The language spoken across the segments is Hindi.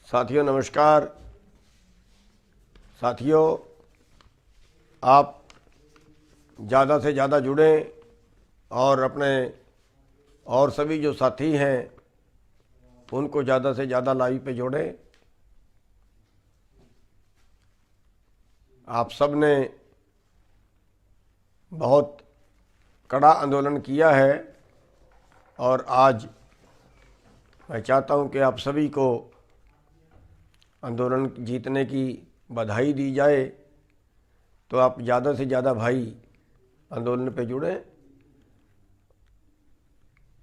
साथियों नमस्कार। साथियों, आप ज़्यादा से ज़्यादा जुड़ें और अपने और सभी जो साथी हैं उनको ज़्यादा से ज़्यादा लाइव पे जोड़ें। आप सब ने बहुत कड़ा आंदोलन किया है और आज मैं चाहता हूं कि आप सभी को आंदोलन जीतने की बधाई दी जाए। तो आप ज़्यादा से ज़्यादा भाई आंदोलन पे जुड़ें।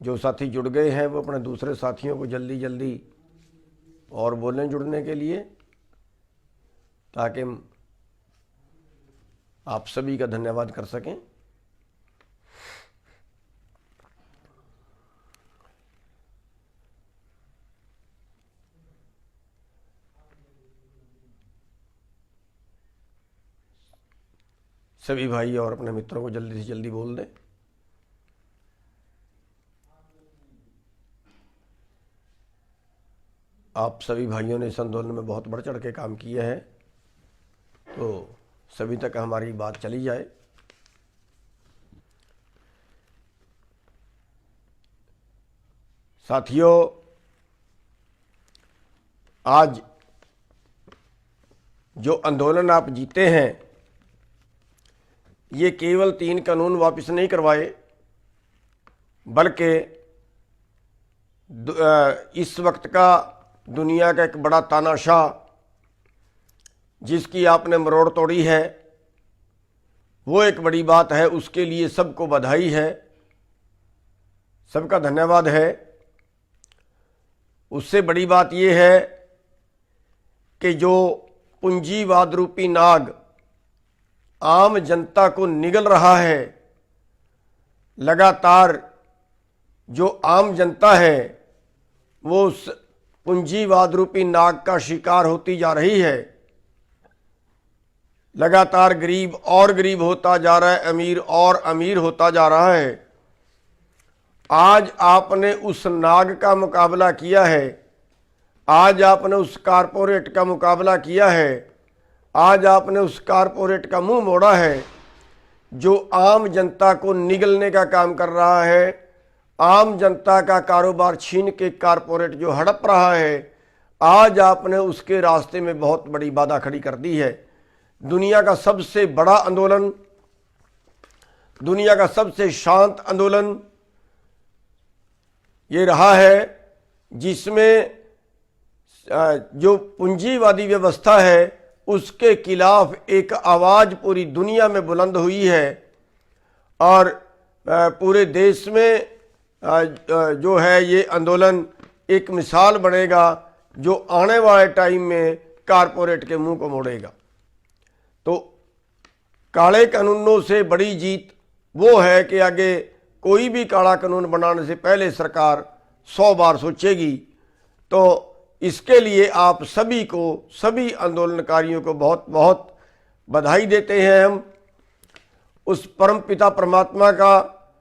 जो साथी जुड़ गए हैं वो अपने दूसरे साथियों को जल्दी जल्दी और बोलें जुड़ने के लिए, ताकि आप सभी का धन्यवाद कर सकें। सभी भाई और अपने मित्रों को जल्दी से जल्दी बोल दें। आप सभी भाइयों ने इस आंदोलन में बहुत बढ़ चढ़ के काम किया है, तो सभी तक हमारी बात चली जाए। साथियों, आज जो आंदोलन आप जीते हैं, ये केवल 3 कानून वापस नहीं करवाए, बल्कि इस वक्त का दुनिया का एक बड़ा तानाशाह जिसकी आपने मरोड़ तोड़ी है, वो एक बड़ी बात है। उसके लिए सबको बधाई है, सबका धन्यवाद है। उससे बड़ी बात ये है कि जो पूंजीवाद रूपी नाग आम जनता को निगल रहा है, लगातार जो आम जनता है वो उस पूंजीवाद रूपी नाग का शिकार होती जा रही है। लगातार गरीब और गरीब होता जा रहा है, अमीर और अमीर होता जा रहा है। आज आपने उस नाग का मुकाबला किया है, आज आपने उस कारपोरेट का मुकाबला किया है, आज आपने उस कारपोरेट का मुंह मोड़ा है जो आम जनता को निगलने का काम कर रहा है। आम जनता का कारोबार छीन के कारपोरेट जो हड़प रहा है, आज आपने उसके रास्ते में बहुत बड़ी बाधा खड़ी कर दी है। दुनिया का सबसे बड़ा आंदोलन, दुनिया का सबसे शांत आंदोलन ये रहा है, जिसमें जो पूंजीवादी व्यवस्था है उसके खिलाफ एक आवाज़ पूरी दुनिया में बुलंद हुई है। और पूरे देश में जो है ये आंदोलन एक मिसाल बनेगा जो आने वाले टाइम में कारपोरेट के मुंह को मोड़ेगा। तो काले कानूनों से बड़ी जीत वो है कि आगे कोई भी काला कानून बनाने से पहले सरकार 100 बार सोचेगी। तो इसके लिए आप सभी को, सभी आंदोलनकारियों को बहुत बहुत बधाई देते हैं। हम उस परमपिता परमात्मा का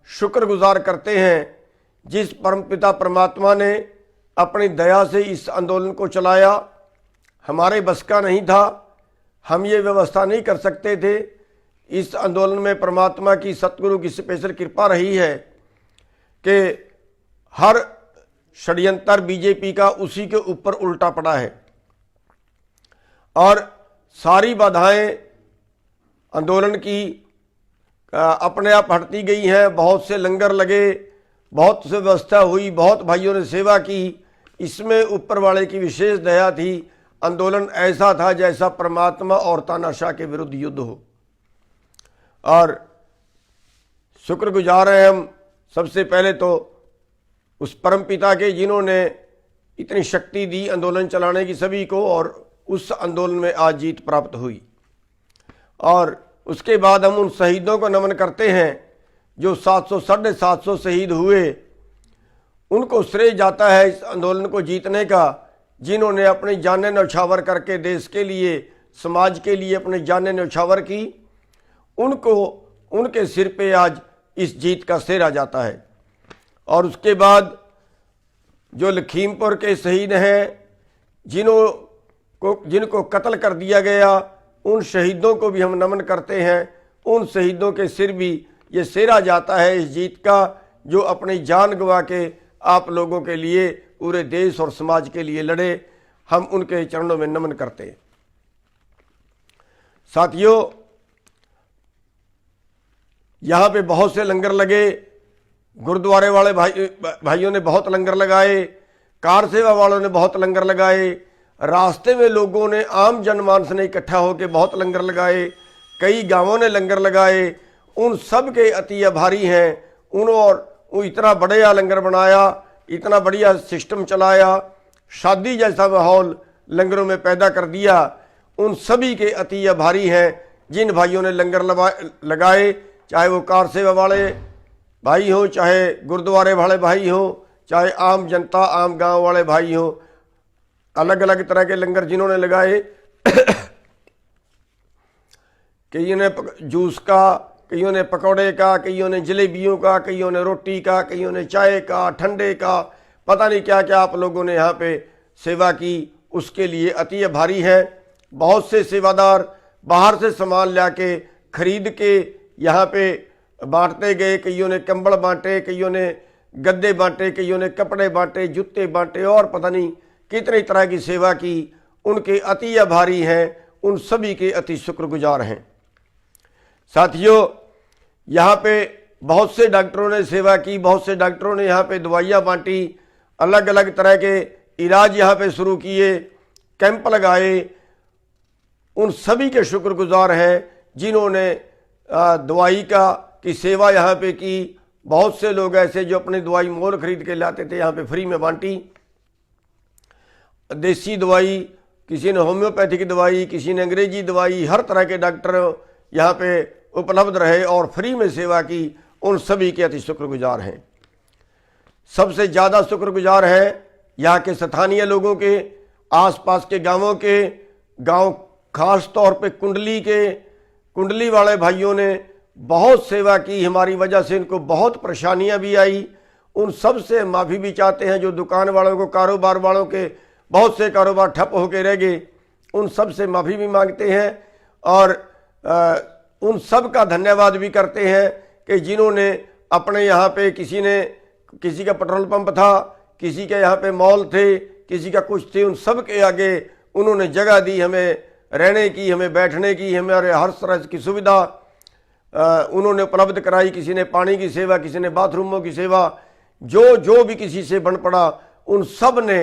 शुक्रगुजार करते हैं जिस परमपिता परमात्मा ने अपनी दया से इस आंदोलन को चलाया। हमारे बस का नहीं था, हम ये व्यवस्था नहीं कर सकते थे। इस आंदोलन में परमात्मा की, सतगुरु की स्पेशल कृपा रही है कि हर षड्यंत्र बीजेपी का उसी के ऊपर उल्टा पड़ा है और सारी बाधाएं आंदोलन की अपने आप हटती गई हैं। बहुत से लंगर लगे, बहुत से व्यवस्था हुई, बहुत भाइयों ने सेवा की। इसमें ऊपर वाले की विशेष दया थी। आंदोलन ऐसा था जैसा परमात्मा और तानाशाह के विरुद्ध युद्ध हो। और शुक्रगुजार हैं हम सबसे पहले तो उस परमपिता के जिन्होंने इतनी शक्ति दी आंदोलन चलाने की सभी को, और उस आंदोलन में आज जीत प्राप्त हुई। और उसके बाद हम उन शहीदों को नमन करते हैं जो 700-750 शहीद हुए। उनको श्रेय जाता है इस आंदोलन को जीतने का, जिन्होंने अपनी जानें न्यौछावर करके देश के लिए, समाज के लिए अपनी जानें न्यौछावर की। उनको, उनके सिर पे आज इस जीत का सेहरा जाता है। और उसके बाद जो लखीमपुर के शहीद हैं, जिनको कत्ल कर दिया गया, उन शहीदों को भी हम नमन करते हैं। उन शहीदों के सिर भी ये सेरा जाता है इस जीत का, जो अपनी जान गंवा के आप लोगों के लिए, पूरे देश और समाज के लिए लड़े। हम उनके चरणों में नमन करते हैं। साथियों, यहाँ पे बहुत से लंगर लगे। गुरुद्वारे वाले भाइयों ने बहुत लंगर लगाए, कार सेवा वालों ने बहुत लंगर लगाए, रास्ते में लोगों ने, आम जनमानस ने इकट्ठा होकर बहुत लंगर लगाए, कई गांवों ने लंगर लगाए। उन सब के अति आभारी हैं। उन्होंने इतना बढ़िया लंगर बनाया, इतना बढ़िया सिस्टम चलाया, शादी जैसा माहौल लंगरों में पैदा कर दिया। उन सभी के अति आभारी हैं जिन भाइयों ने लंगर लगाए, चाहे वो कार सेवा वाले भाई हों, चाहे गुरुद्वारे वाले भाई हों, चाहे आम जनता, आम गांव वाले भाई हों। अलग अलग तरह के लंगर जिन्होंने लगाए, कईयों ने जूस का, कईयों ने पकौड़े का, कईयों ने जलेबियों का, कईयों ने रोटी का, कईयों ने चाय का, ठंडे का, पता नहीं क्या क्या आप लोगों ने यहाँ पे सेवा की। उसके लिए अति आभारी है। बहुत से सेवादार बाहर से सामान ला के खरीद के यहाँ पे बांटते गए। कईयों ने कंबल बांटे, कईयों ने गद्दे बांटे, कईयों ने कपड़े बांटे, जूते बांटे और पता नहीं कितनी तरह की सेवा की। उनके अति आभारी हैं। उन सभी के अति शुक्रगुजार हैं। साथियों, यहाँ पे बहुत से डॉक्टरों ने सेवा की, बहुत से डॉक्टरों ने यहाँ पे दवाइयाँ बांटी, अलग अलग तरह के इलाज यहाँ पे शुरू किए, कैंप लगाए। उन सभी के शुक्रगुजार हैं जिन्होंने दवाई की सेवा यहाँ पे की। बहुत से लोग ऐसे जो अपनी दवाई मोल खरीद के लाते थे, यहाँ पे फ्री में बांटी। देसी दवाई, किसी ने होम्योपैथिक दवाई, किसी ने अंग्रेजी दवाई, हर तरह के डॉक्टर यहाँ पे उपलब्ध रहे और फ्री में सेवा की। उन सभी के अति शुक्रगुजार हैं। सबसे ज़्यादा शुक्रगुजार है यहाँ के स्थानीय लोगों के, आसपास के गांवों के, गांव खास तौर पे कुंडली वाले भाइयों ने बहुत सेवा की। हमारी वजह से इनको बहुत परेशानियां भी आई। उन सब से माफ़ी भी चाहते हैं। जो दुकान वालों को, कारोबार वालों के बहुत से कारोबार ठप होकर रह गए, उन सब से माफ़ी भी मांगते हैं और उन सब का धन्यवाद भी करते हैं कि जिन्होंने अपने यहाँ पे, किसी का पेट्रोल पंप था, किसी के यहाँ पे मॉल थे, किसी का कुछ थे, उन सब के आगे उन्होंने जगह दी, हमें रहने की, हमें बैठने की, हमारे हर तरह की सुविधा उन्होंने उपलब्ध कराई। किसी ने पानी की सेवा, किसी ने बाथरूमों की सेवा, जो भी किसी से बन पड़ा उन सब ने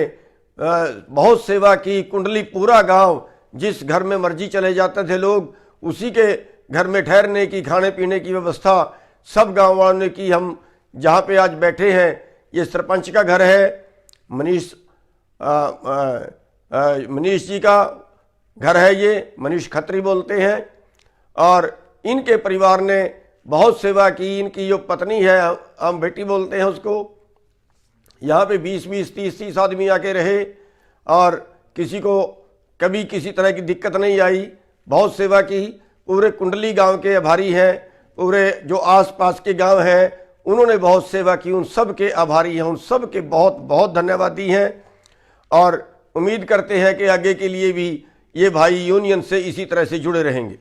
बहुत सेवा की। कुंडली पूरा गांव, जिस घर में मर्जी चले जाते थे लोग, उसी के घर में ठहरने की, खाने पीने की व्यवस्था सब गांव वालों ने की। हम जहाँ पे आज बैठे हैं, ये सरपंच का घर है, मनीष जी का घर है, ये मनीष खत्री बोलते हैं। और इनके परिवार ने बहुत सेवा की। इनकी जो पत्नी है, हम बेटी बोलते हैं उसको, यहाँ पे 20-20, 30-30 आदमी आके रहे और किसी को कभी किसी तरह की दिक्कत नहीं आई। बहुत सेवा की। पूरे कुंडली गांव के आभारी हैं। पूरे जो आसपास के गांव हैं, उन्होंने बहुत सेवा की। उन सब के आभारी हैं। उन सब के बहुत बहुत धन्यवादी हैं और उम्मीद करते हैं कि आगे के लिए भी ये भाई यूनियन से इसी तरह से जुड़े रहेंगे।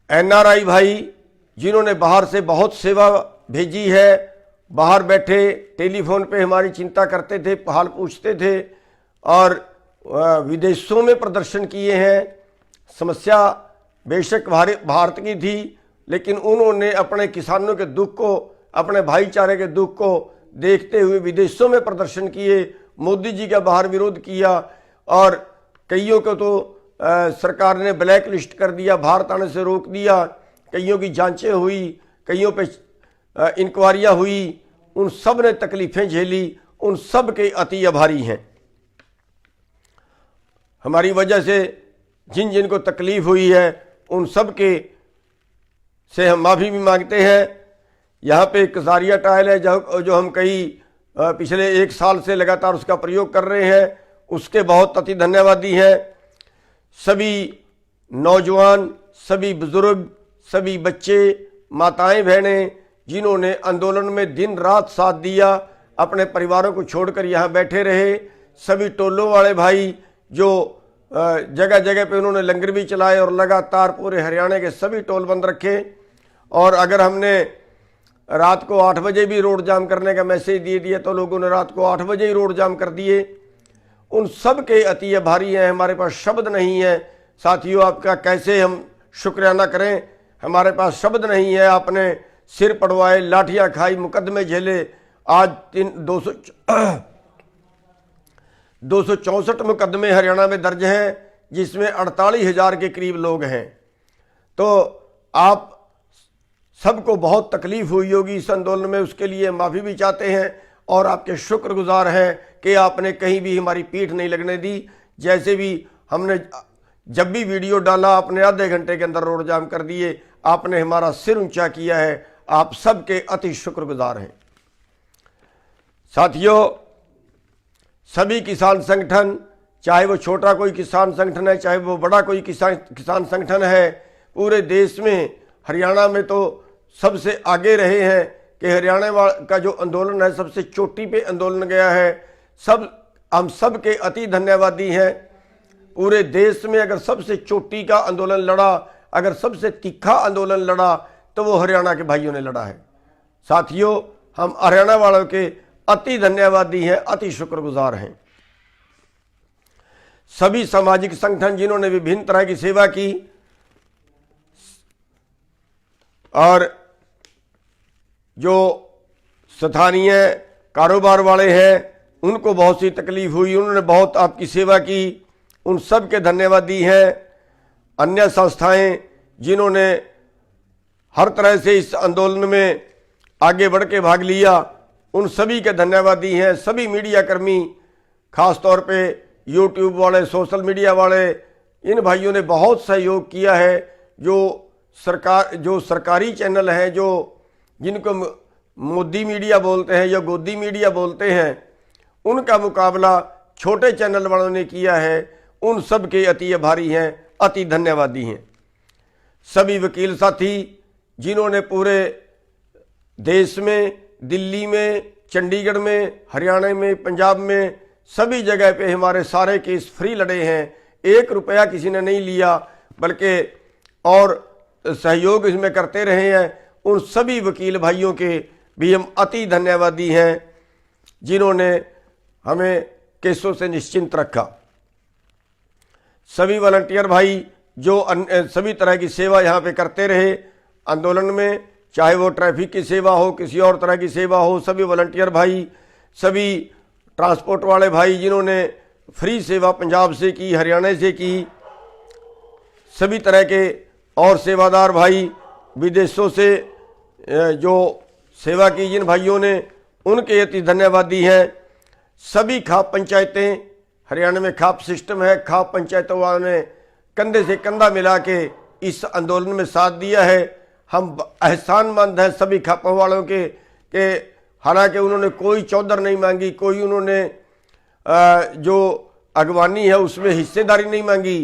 NRI भाई जिन्होंने बाहर से बहुत सेवा भेजी है, बाहर बैठे टेलीफोन पे हमारी चिंता करते थे, हाल पूछते थे और विदेशों में प्रदर्शन किए हैं। समस्या बेशक भारत की थी, लेकिन उन्होंने अपने किसानों के दुख को, अपने भाईचारे के दुख को देखते हुए विदेशों में प्रदर्शन किए। मोदी जी का बाहर विरोध किया और कईयों को तो सरकार ने ब्लैक लिस्ट कर दिया, भारत आने से रोक दिया। कईयों की जांचें हुई, कईयों पे इंक्वायरियां हुई। उन सब ने तकलीफें झेली। उन सब के अति आभारी हैं। हमारी वजह से जिन जिन को तकलीफ हुई है, उन सब के से हम माफ़ी भी मांगते हैं। यहाँ पे कसारिया टाइल है जो हम पिछले 1 साल से लगातार उसका प्रयोग कर रहे हैं, उसके बहुत अति धन्यवादी हैं। सभी नौजवान, सभी बुजुर्ग, सभी बच्चे, माताएं, बहनें जिन्होंने आंदोलन में दिन रात साथ दिया, अपने परिवारों को छोड़कर यहाँ बैठे रहे। सभी टोलों वाले भाई जो जगह जगह पे उन्होंने लंगर भी चलाए और लगातार पूरे हरियाणा के सभी टोल बंद रखे। और अगर हमने रात को 8 बजे भी रोड जाम करने का मैसेज दे दिया तो लोगों ने रात को 8 बजे ही रोड जाम कर दिए। उन सब के अति आभारी हैं, हमारे पास शब्द नहीं है। साथियों, आपका कैसे हम शुक्रियाना करें, हमारे पास शब्द नहीं है। आपने सिर पड़वाए, लाठियां खाई, मुकदमे झेले। आज 264 मुकदमे हरियाणा में दर्ज हैं, जिसमें 48,000 के करीब लोग हैं। तो आप सबको बहुत तकलीफ हुई होगी इस आंदोलन में, उसके लिए माफ़ी भी चाहते हैं और आपके शुक्रगुजार हैं कि आपने कहीं भी हमारी पीठ नहीं लगने दी। जैसे भी हमने जब भी वीडियो डाला आपने आधे घंटे के अंदर रोड जाम कर दिए, आपने हमारा सिर ऊंचा किया है। आप सबके अति शुक्रगुजार हैं। साथियों, सभी किसान संगठन, चाहे वो छोटा कोई किसान संगठन है, चाहे वो बड़ा कोई किसान संगठन है, पूरे देश में, हरियाणा में तो सबसे आगे रहे हैं कि हरियाणा का जो आंदोलन है सबसे चोटी पे आंदोलन गया है। हम सब के अति धन्यवादी हैं। पूरे देश में अगर सबसे चोटी का आंदोलन लड़ा, अगर सबसे तीखा आंदोलन लड़ा, तो वो हरियाणा के भाइयों ने लड़ा है। साथियों, हम हरियाणा वालों के अति धन्यवादी हैं, अति शुक्रगुजार हैं। सभी सामाजिक संगठन जिन्होंने विभिन्न तरह की सेवा की, और जो स्थानीय कारोबार वाले हैं उनको बहुत सी तकलीफ हुई, उन्होंने बहुत आपकी सेवा की, उन सब के धन्यवादी हैं। अन्य संस्थाएं जिन्होंने हर तरह से इस आंदोलन में आगे बढ़ के भाग लिया, उन सभी के धन्यवादी हैं। सभी मीडिया कर्मी, खास तौर पे यूट्यूब वाले, सोशल मीडिया वाले, इन भाइयों ने बहुत सहयोग किया है। जो सरकारी चैनल हैं, जिनको मोदी मीडिया बोलते हैं या गोदी मीडिया बोलते हैं, उनका मुकाबला छोटे चैनल वालों ने किया है। उन सब के अति आभारी हैं, अति धन्यवादी हैं। सभी वकील साथी जिन्होंने पूरे देश में, दिल्ली में, चंडीगढ़ में, हरियाणा में, पंजाब में, सभी जगह पे हमारे सारे केस फ्री लड़े हैं। 1 रुपया किसी ने नहीं लिया, बल्कि और सहयोग इसमें करते रहे हैं। उन सभी वकील भाइयों के भी हम अति धन्यवादी हैं, जिन्होंने हमें केसों से निश्चिंत रखा। सभी वॉलंटियर भाई जो सभी तरह की सेवा यहाँ पे करते रहे आंदोलन में, चाहे वो ट्रैफिक की सेवा हो, किसी और तरह की सेवा हो, सभी वॉलंटियर भाई, सभी ट्रांसपोर्ट वाले भाई जिन्होंने फ्री सेवा पंजाब से की, हरियाणा से की, सभी तरह के और सेवादार भाई विदेशों से जो सेवा की जिन भाइयों ने, उनके अति धन्यवादी हैं। सभी खाप पंचायतें, हरियाणा में खाप सिस्टम है, खाप पंचायतों वालों ने कंधे से कंधा मिला के इस आंदोलन में साथ दिया है। हम एहसानमंद हैं सभी खापों वालों के हालांकि उन्होंने कोई चौधर नहीं मांगी, कोई उन्होंने जो अगवानी है उसमें हिस्सेदारी नहीं मांगी,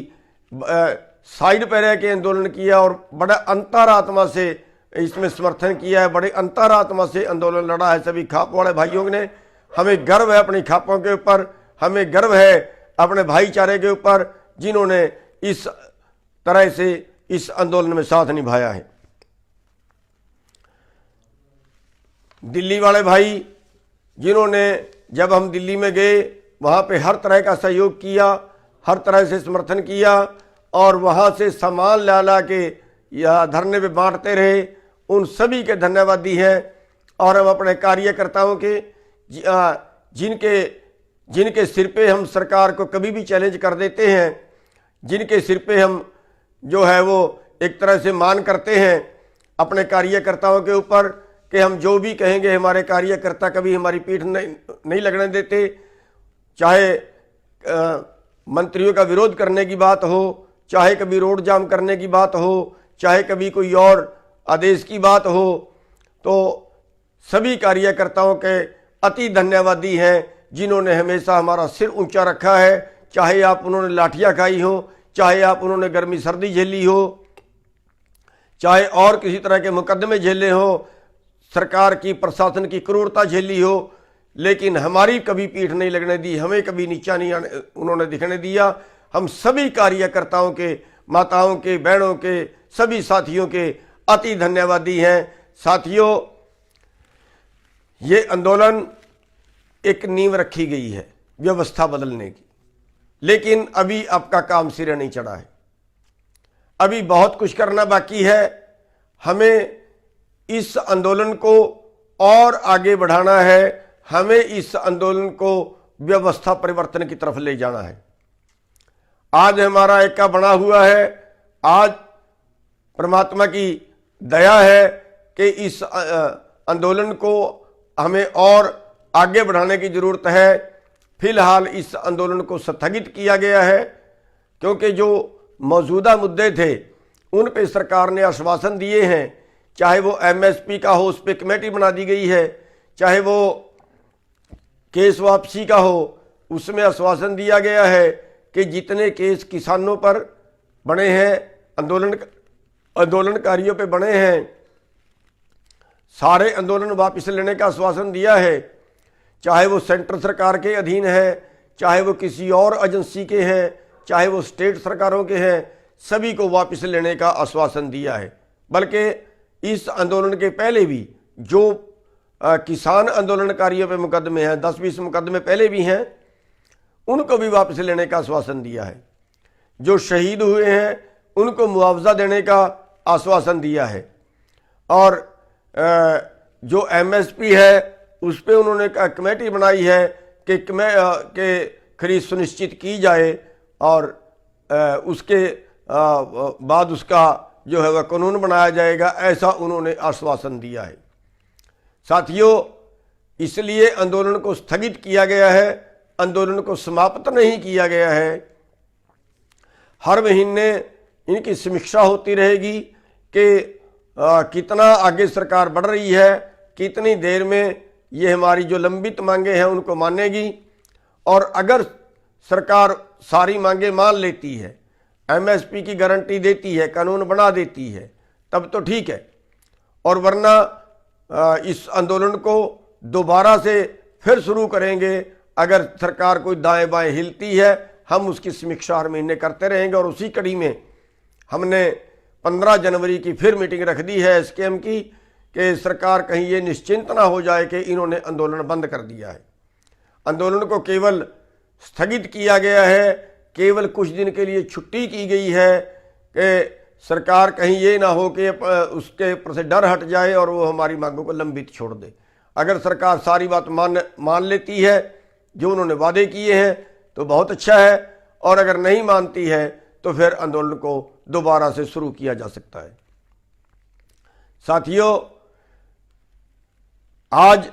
साइड पर रह के आंदोलन किया और बड़ा अंतरात्मा से इसमें समर्थन किया है, बड़े अंतरात्मा से आंदोलन लड़ा है सभी खाप वाले भाइयों ने। हमें गर्व है अपनी खापों के ऊपर, हमें गर्व है अपने भाईचारे के ऊपर, जिन्होंने इस तरह से इस आंदोलन में साथ निभाया है। दिल्ली वाले भाई जिन्होंने, जब हम दिल्ली में गए वहाँ पे हर तरह का सहयोग किया, हर तरह से समर्थन किया और वहाँ से सामान ला के या धरने पे बांटते रहे, उन सभी के धन्यवादी हैं। और हम अपने कार्यकर्ताओं के जिनके सिर पे हम सरकार को कभी भी चैलेंज कर देते हैं, जिनके सिर पे हम जो है वो एक तरह से मान करते हैं अपने कार्यकर्ताओं के ऊपर कि हम जो भी कहेंगे हमारे कार्यकर्ता कभी हमारी पीठ नहीं लगने देते। चाहे मंत्रियों का विरोध करने की बात हो, चाहे कभी रोड जाम करने की बात हो, चाहे कभी कोई और आदेश की बात हो, तो सभी कार्यकर्ताओं के अति धन्यवादी हैं जिन्होंने हमेशा हमारा सिर ऊंचा रखा है। चाहे आप उन्होंने लाठियां खाई हो, चाहे आप उन्होंने गर्मी सर्दी झेली हो, चाहे और किसी तरह के मुकदमे झेले हो, सरकार की प्रशासन की क्रूरता झेली हो, लेकिन हमारी कभी पीठ नहीं लगने दी, हमें कभी नीचा नहीं उन्होंने दिखने दिया। हम सभी कार्यकर्ताओं के, माताओं के, बहनों के, सभी साथियों के अति धन्यवादी हैं। साथियों, ये आंदोलन एक नींव रखी गई है व्यवस्था बदलने की, लेकिन अभी आपका काम सिरे नहीं चढ़ा है। अभी बहुत कुछ करना बाकी है। हमें इस आंदोलन को और आगे बढ़ाना है। हमें इस आंदोलन को व्यवस्था परिवर्तन की तरफ ले जाना है। आज हमारा एका बना हुआ है। आज परमात्मा की दया है कि इस आंदोलन को हमें और आगे बढ़ाने की जरूरत है। फिलहाल इस आंदोलन को स्थगित किया गया है, क्योंकि जो मौजूदा मुद्दे थे उन पे सरकार ने आश्वासन दिए हैं। चाहे वो एमएसपी का हो, उस पर कमेटी बना दी गई है, चाहे वो केस वापसी का हो, उसमें आश्वासन दिया गया है कि जितने केस किसानों पर बने हैं, आंदोलनकारियों पे बने हैं, सारे आंदोलन वापस लेने का आश्वासन दिया है। चाहे वो सेंट्रल सरकार के अधीन है, चाहे वो किसी और एजेंसी के हैं, चाहे वो स्टेट सरकारों के हैं, सभी को वापस लेने का आश्वासन दिया है। बल्कि इस आंदोलन के पहले भी जो किसान आंदोलनकारियों पे मुकदमे हैं, 10-20 मुकदमे पहले भी हैं, उनको भी वापस लेने का आश्वासन दिया है। जो शहीद हुए हैं उनको मुआवजा देने का आश्वासन दिया है। और जो एमएसपी है उस पर उन्होंने कमेटी बनाई है कि खरीद सुनिश्चित की जाए और उसके बाद उसका जो है वह कानून बनाया जाएगा, ऐसा उन्होंने आश्वासन दिया है। साथियों, इसलिए आंदोलन को स्थगित किया गया है, आंदोलन को समाप्त नहीं किया गया है। हर महीने इनकी समीक्षा होती रहेगी कि कितना आगे सरकार बढ़ रही है, कितनी देर में ये हमारी जो लंबित मांगे हैं उनको मानेगी। और अगर सरकार सारी मांगे मान लेती है, एमएसपी की गारंटी देती है, कानून बना देती है, तब तो ठीक है। और वरना इस आंदोलन को दोबारा से फिर शुरू करेंगे। अगर सरकार कोई दाएं बाएं हिलती है, हम उसकी समीक्षा हर महीने करते रहेंगे। और उसी कड़ी में हमने 15 जनवरी की फिर मीटिंग रख दी है एसकेएम की, कि सरकार कहीं ये निश्चिंत ना हो जाए कि इन्होंने आंदोलन बंद कर दिया है। आंदोलन को केवल स्थगित किया गया है, केवल कुछ दिन के लिए छुट्टी की गई है कि सरकार कहीं ये ना हो कि उसके ऊपर से डर हट जाए और वो हमारी मांगों को लंबित छोड़ दे। अगर सरकार सारी बात मान लेती है, जो उन्होंने वादे किए हैं, तो बहुत अच्छा है। और अगर नहीं मानती है तो फिर आंदोलन को दोबारा से शुरू किया जा सकता है। साथियों, आज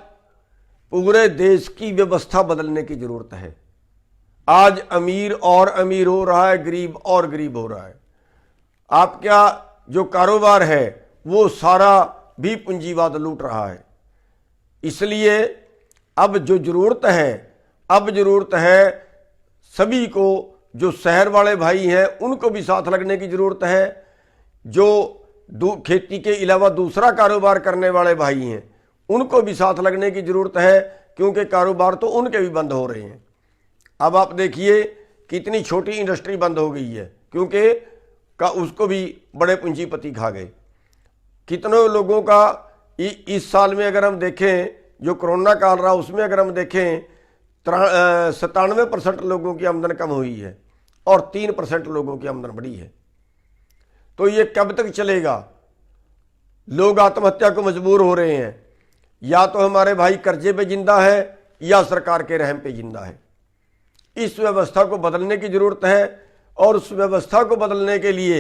पूरे देश की व्यवस्था बदलने की जरूरत है। आज अमीर और अमीर हो रहा है, गरीब और गरीब हो रहा है। आपका जो कारोबार है वो सारा भी पूंजीवाद लूट रहा है। इसलिए अब जो जरूरत है सभी को, जो शहर वाले भाई हैं उनको भी साथ लगने की जरूरत है। जो खेती के अलावा दूसरा कारोबार करने वाले भाई हैं उनको भी साथ लगने की जरूरत है, क्योंकि कारोबार तो उनके भी बंद हो रहे हैं। अब आप देखिए कितनी छोटी इंडस्ट्री बंद हो गई है, क्योंकि उसको भी बड़े पूंजीपति खा गए। कितनों लोगों का इस साल में अगर हम देखें, जो कोरोना काल रहा उसमें अगर हम देखें, 97% लोगों की आमदन कम हुई है और 3% लोगों की आमदन बढ़ी है। तो ये कब तक चलेगा? लोग आत्महत्या को मजबूर हो रहे हैं। या तो हमारे भाई कर्जे पे जिंदा है या सरकार के रहम पे जिंदा है। इस व्यवस्था को बदलने की जरूरत है, और उस व्यवस्था को बदलने के लिए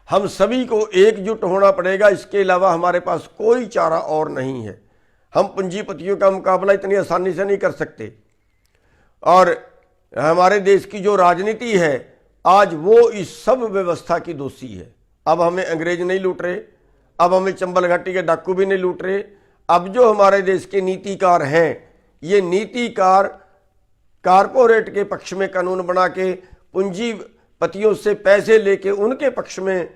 हम सभी को एकजुट होना पड़ेगा। इसके अलावा हमारे पास कोई चारा और नहीं है। हम पूंजीपतियों का मुकाबला इतनी आसानी से नहीं कर सकते। और हमारे देश की जो राजनीति है आज, वो इस सब व्यवस्था की दोषी है। अब हमें अंग्रेज नहीं लूट रहे, अब हमें चंबल घाटी के डाकू भी नहीं लूट रहे। अब जो हमारे देश के नीतिकार हैं, ये नीतिकार कारपोरेट के पक्ष में कानून बना के, पूंजीपतियों से पैसे लेके उनके पक्ष में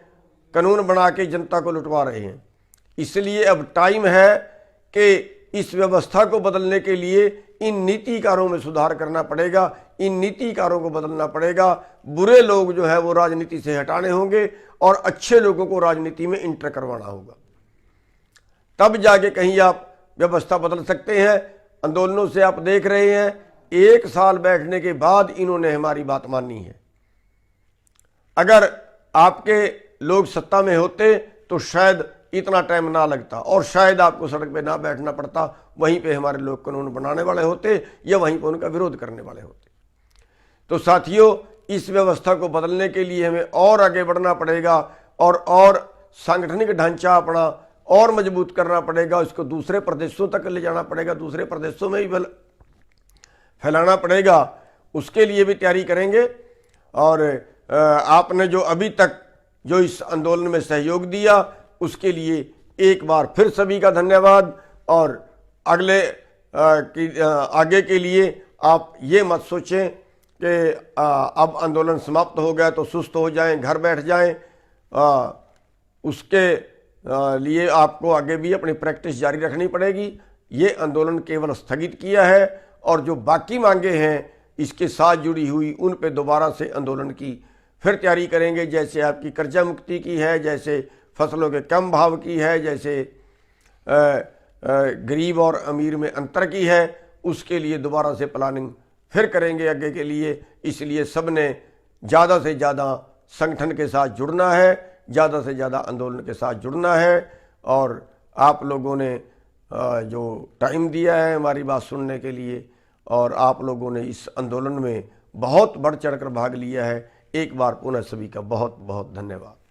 कानून बना के जनता को लुटवा रहे हैं। इसलिए अब टाइम है कि इस व्यवस्था को बदलने के लिए इन नीतिकारों में सुधार करना पड़ेगा, इन नीतिकारों को बदलना पड़ेगा। बुरे लोग जो है वो राजनीति से हटाने होंगे और अच्छे लोगों को राजनीति में इंटर करवाना होगा, तब जाके कहीं आप व्यवस्था बदल सकते हैं। आंदोलनों से आप देख रहे हैं 1 साल बैठने के बाद इन्होंने हमारी बात मानी है। अगर आपके लोग सत्ता में होते तो शायद इतना टाइम ना लगता और शायद आपको सड़क पे ना बैठना पड़ता, वहीं पे हमारे लोग कानून बनाने वाले होते या वहीं पे उनका विरोध करने वाले होते। तो साथियों, इस व्यवस्था को बदलने के लिए हमें और आगे बढ़ना पड़ेगा और सांगठनिक ढांचा अपना और मजबूत करना पड़ेगा, इसको दूसरे प्रदेशों तक ले जाना पड़ेगा, दूसरे प्रदेशों में भी फैलाना पड़ेगा। उसके लिए भी तैयारी करेंगे। और आपने जो अभी तक जो इस आंदोलन में सहयोग दिया उसके लिए एक बार फिर सभी का धन्यवाद। और आगे के लिए आप ये मत सोचें कि अब आंदोलन समाप्त हो गया तो सुस्त हो जाएं, घर बैठ जाएं। उसके लिए आपको आगे भी अपनी प्रैक्टिस जारी रखनी पड़ेगी। ये आंदोलन केवल स्थगित किया है और जो बाकी मांगे हैं इसके साथ जुड़ी हुई उन पे दोबारा से आंदोलन की फिर तैयारी करेंगे। जैसे आपकी कर्जा मुक्ति की है, जैसे फसलों के कम भाव की है, जैसे गरीब और अमीर में अंतर की है, उसके लिए दोबारा से प्लानिंग फिर करेंगे आगे के लिए। इसलिए सब ने ज़्यादा से ज़्यादा संगठन के साथ जुड़ना है, ज़्यादा से ज़्यादा आंदोलन के साथ जुड़ना है। और आप लोगों ने जो टाइम दिया है हमारी बात सुनने के लिए और आप लोगों ने इस आंदोलन में बहुत बढ़ चढ़ कर भाग लिया है, एक बार पुनः सभी का बहुत बहुत धन्यवाद।